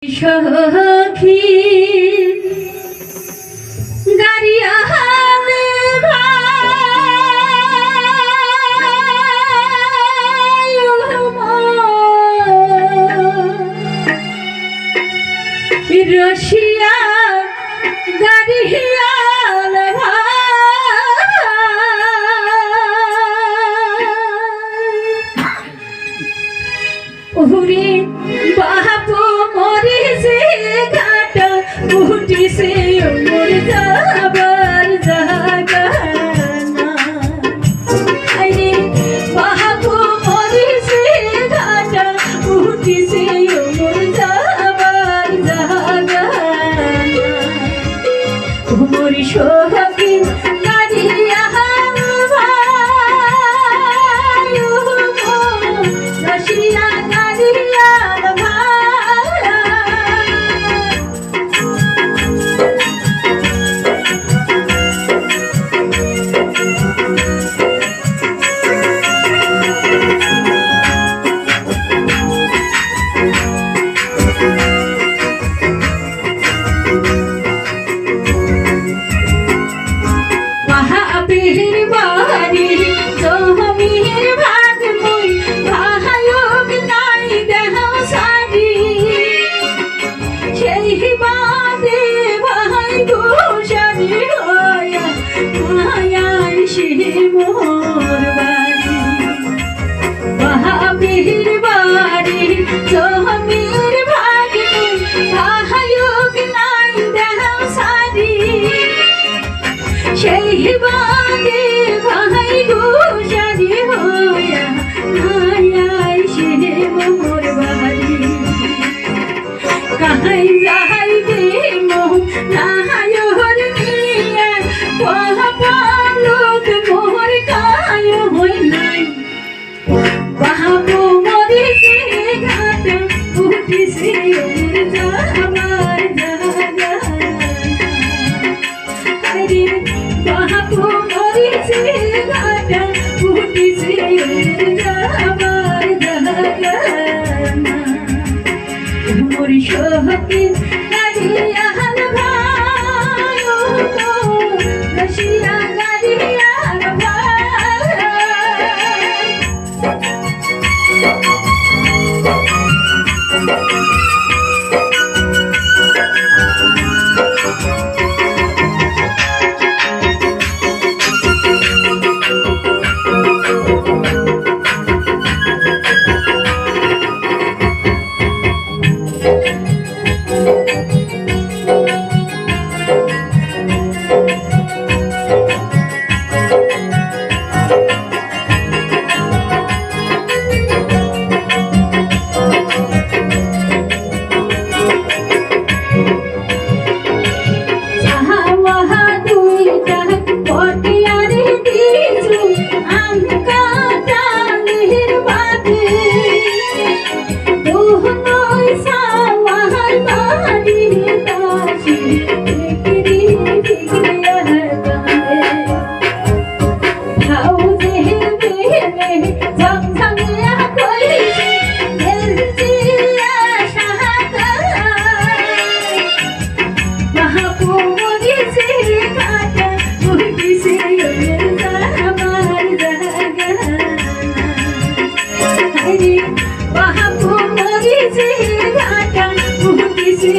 সখী গাড়িয়া রশিয়া গাড়িয়া ওরে বাপু মরে সে ঘাট উঠি সে মোর যাবার জায়গা না আরে বাপু মরে সে ঘাট উঠি সে মোর যাবার জায়গা না মোর সখী গাড়িয়া রশিয়া মোর বাড়ি মহাবীর বাড়ি জমির ভাগি ভায়ুক নাই দেহ সারি সেই বাদে ভাই গোসারি হইয়া নাই সে মোর বাড়ি কাহাই যাই দে মোহ নাহায়র নিয়ে লোক মোর কায় হই নাই বাহাবো মরে সে ঘাট উঠি সে যাবার জায়গা আরে বাহাবো মরে সে ঘাট উঠি সে যাবার জায়গা মোর সখী গাড়িয়া ভাই রশিয়া গাড়িয়া বাহাবো মরে সে ঘাট উঠি সে